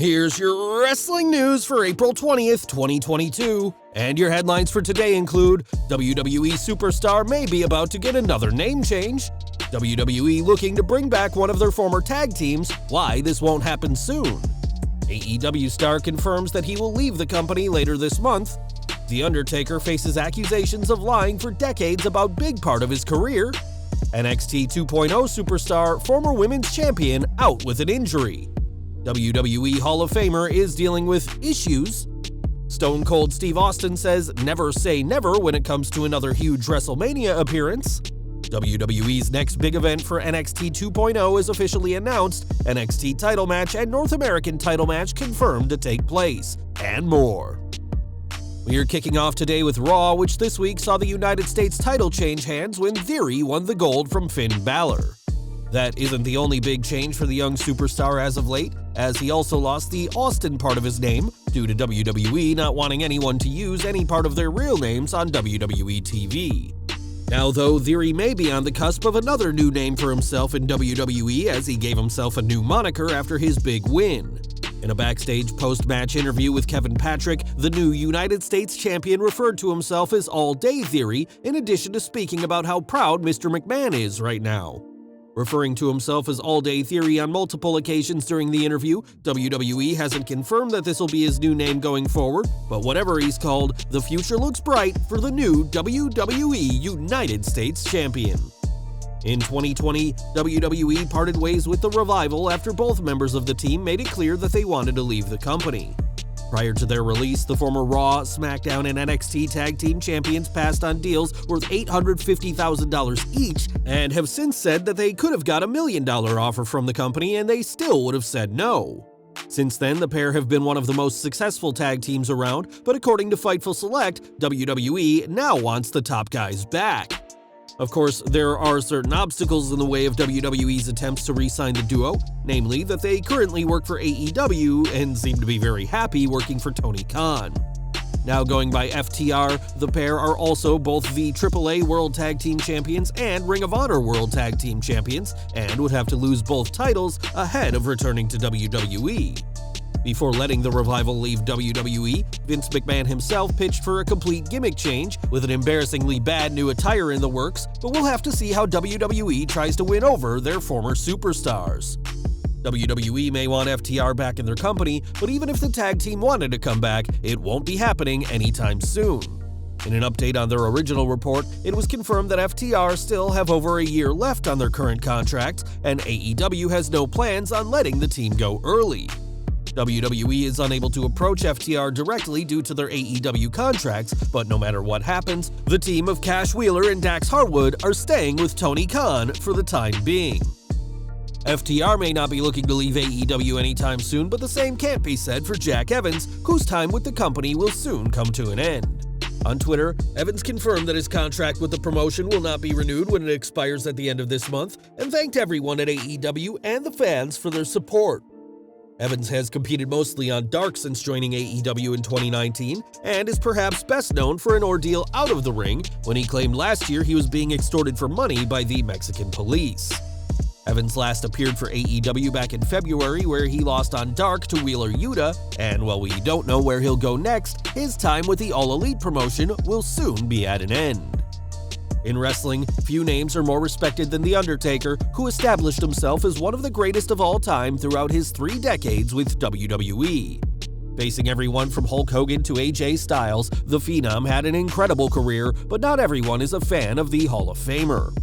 Here's your wrestling news for April 20th, 2022. And your headlines for today include WWE superstar may be about to get another name change, WWE looking to bring back one of their former tag teams, why this won't happen soon, AEW star confirms that he will leave the company later this month, The Undertaker faces accusations of lying for decades about big part of his career, NXT 2.0 superstar, former women's champion, out with an injury, WWE Hall of Famer is dealing with issues, Stone Cold Steve Austin says never say never when it comes to another huge WrestleMania appearance, WWE's next big event for NXT 2.0 is officially announced, NXT title match and North American title match confirmed to take place, and more. We're kicking off today with Raw, which this week saw the United States title change hands when Theory won the gold from Finn Balor. That isn't the only big change for the young superstar as of late, as he also lost the Austin part of his name due to WWE not wanting anyone to use any part of their real names on WWE TV. Now though, Theory may be on the cusp of another new name for himself in WWE as he gave himself a new moniker after his big win. In a backstage post-match interview with Kevin Patrick, the new United States champion referred to himself as All Day Theory, in addition to speaking about how proud Mr. McMahon is right now. Referring to himself as All Day Theory on multiple occasions during the interview, WWE hasn't confirmed that this will be his new name going forward, but whatever he's called, the future looks bright for the new WWE United States Champion. In 2020, WWE parted ways with the Revival after both members of the team made it clear that they wanted to leave the company. Prior to their release, the former Raw, SmackDown, and NXT Tag Team Champions passed on deals worth $850,000 each and have since said that they could have got $1 million offer from the company and they still would have said no. Since then, the pair have been one of the most successful tag teams around, but according to Fightful Select, WWE now wants the top guys back. Of course, there are certain obstacles in the way of WWE's attempts to re-sign the duo, namely that they currently work for AEW and seem to be very happy working for Tony Khan. Now going by FTR, the pair are also both the AAA World Tag Team Champions and Ring of Honor World Tag Team Champions, and would have to lose both titles ahead of returning to WWE. Before letting the Revival leave WWE, Vince McMahon himself pitched for a complete gimmick change, with an embarrassingly bad new attire in the works, but we'll have to see how WWE tries to win over their former superstars. WWE may want FTR back in their company, but even if the tag team wanted to come back, it won't be happening anytime soon. In an update on their original report, it was confirmed that FTR still have over a year left on their current contracts, and AEW has no plans on letting the team go early. WWE is unable to approach FTR directly due to their AEW contracts, but no matter what happens, the team of Cash Wheeler and Dax Harwood are staying with Tony Khan for the time being. FTR may not be looking to leave AEW anytime soon, but the same can't be said for Jack Evans, whose time with the company will soon come to an end. On Twitter, Evans confirmed that his contract with the promotion will not be renewed when it expires at the end of this month, and thanked everyone at AEW and the fans for their support. Evans has competed mostly on Dark since joining AEW in 2019, and is perhaps best known for an ordeal out of the ring when he claimed last year he was being extorted for money by the Mexican police. Evans last appeared for AEW back in February, where he lost on Dark to Wheeler Yuta, and while we don't know where he'll go next, his time with the All Elite promotion will soon be at an end. In wrestling, few names are more respected than The Undertaker, who established himself as one of the greatest of all time throughout his 3 decades with WWE. Facing everyone from Hulk Hogan to AJ Styles, the Phenom had an incredible career, but not everyone is a fan of the Hall of Famer.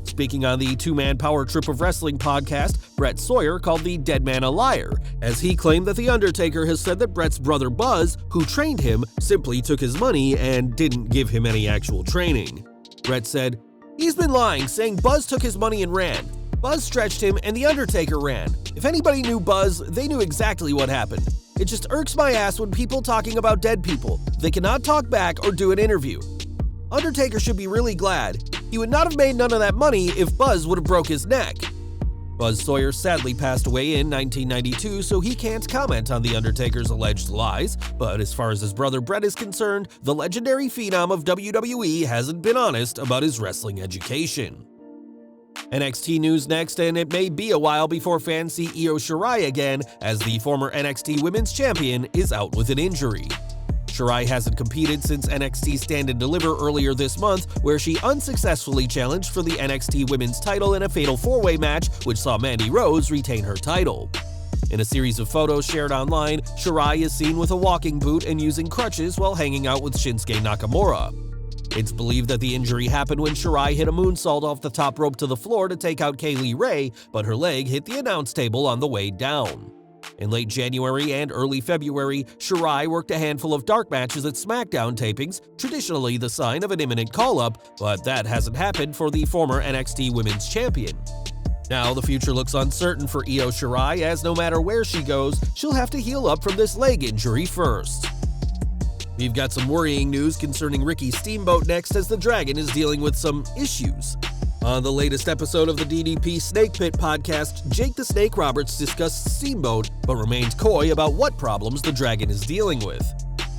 Speaking on the Two-Man Power Trip of Wrestling podcast, Brett Sawyer called the dead man a liar, as he claimed that The Undertaker has said that Brett's brother Buzz, who trained him, simply took his money and didn't give him any actual training. Brett said, "He's been lying, saying Buzz took his money and ran. Buzz stretched him and The Undertaker ran. If anybody knew Buzz, they knew exactly what happened. It just irks my ass when people talking about dead people. They cannot talk back or do an interview. Undertaker should be really glad. He would not have made none of that money if Buzz would have broke his neck." Buzz Sawyer sadly passed away in 1992, so he can't comment on The Undertaker's alleged lies, but as far as his brother Brett is concerned, the legendary Phenom of WWE hasn't been honest about his wrestling education. NXT news next, and it may be a while before fans see Io Shirai again, as the former NXT Women's Champion is out with an injury. Shirai hasn't competed since NXT Stand and Deliver earlier this month, where she unsuccessfully challenged for the NXT Women's title in a fatal four-way match, which saw Mandy Rose retain her title. In a series of photos shared online, Shirai is seen with a walking boot and using crutches while hanging out with Shinsuke Nakamura. It's believed that the injury happened when Shirai hit a moonsault off the top rope to the floor to take out Kaylee Ray, but her leg hit the announce table on the way down. In late January and early February, Shirai worked a handful of dark matches at SmackDown tapings, traditionally the sign of an imminent call-up, but that hasn't happened for the former NXT Women's Champion. Now, the future looks uncertain for Io Shirai, as no matter where she goes, she'll have to heal up from this leg injury first. We've got some worrying news concerning Ricky Steamboat next, as the Dragon is dealing with some issues. On the latest episode of the DDP Snake Pit podcast, Jake the Snake Roberts discussed Steamboat, but remained coy about what problems the Dragon is dealing with.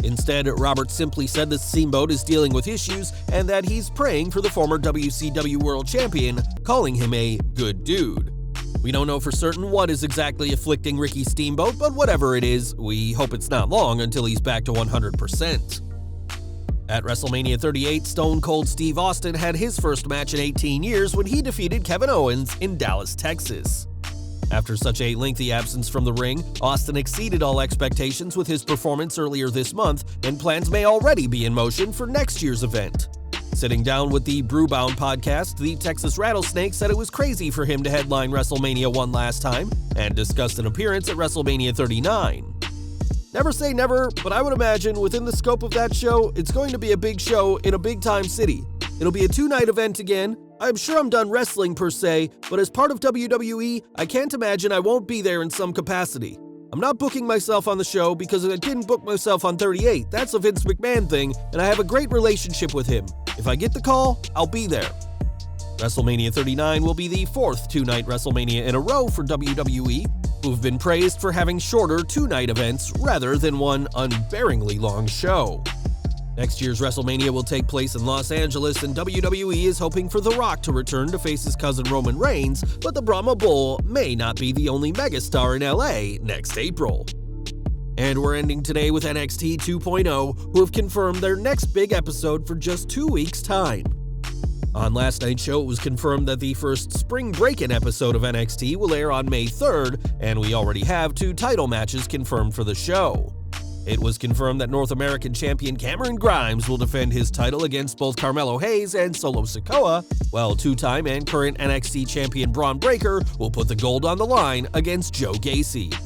Instead, Roberts simply said that Steamboat is dealing with issues and that he's praying for the former WCW World Champion, calling him a good dude. We don't know for certain what is exactly afflicting Ricky Steamboat, but whatever it is, we hope it's not long until he's back to 100%. At WrestleMania 38, Stone Cold Steve Austin had his first match in 18 years when he defeated Kevin Owens in Dallas, Texas. After such a lengthy absence from the ring, Austin exceeded all expectations with his performance earlier this month, and plans may already be in motion for next year's event. Sitting down with the Brewbound podcast, the Texas Rattlesnake said it was crazy for him to headline WrestleMania one last time, and discussed an appearance at WrestleMania 39. Never say never, but I would imagine within the scope of that show, it's going to be a big show in a big-time city. It'll be a two-night event again. I'm sure I'm done wrestling per se, but as part of WWE, I can't imagine I won't be there in some capacity. I'm not booking myself on the show because I didn't book myself on 38. That's a Vince McMahon thing, and I have a great relationship with him. If I get the call, I'll be there. WrestleMania 39 will be the fourth two-night WrestleMania in a row for WWE, who've been praised for having shorter two-night events rather than one unbearingly long show. Next year's WrestleMania will take place in Los Angeles, and WWE is hoping for The Rock to return to face his cousin Roman Reigns, but the Brahma Bull may not be the only megastar in LA next April. And we're ending today with NXT 2.0, who have confirmed their next big episode for just 2 weeks' time. On last night's show, it was confirmed that the first Spring Break-In episode of NXT will air on May 3rd, and we already have 2 title matches confirmed for the show. It was confirmed that North American champion Cameron Grimes will defend his title against both Carmelo Hayes and Solo Sikoa, while two-time and current NXT champion Braun Breaker will put the gold on the line against Joe Gacy.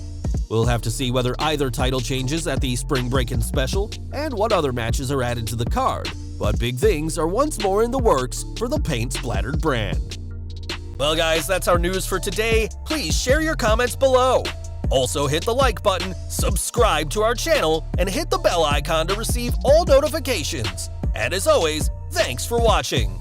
We'll have to see whether either title changes at the Spring Break-In special and what other matches are added to the card, but big things are once more in the works for the paint-splattered brand. Well guys, that's our news for today. Please share your comments below. Also hit the like button, subscribe to our channel, and hit the bell icon to receive all notifications. And as always, thanks for watching.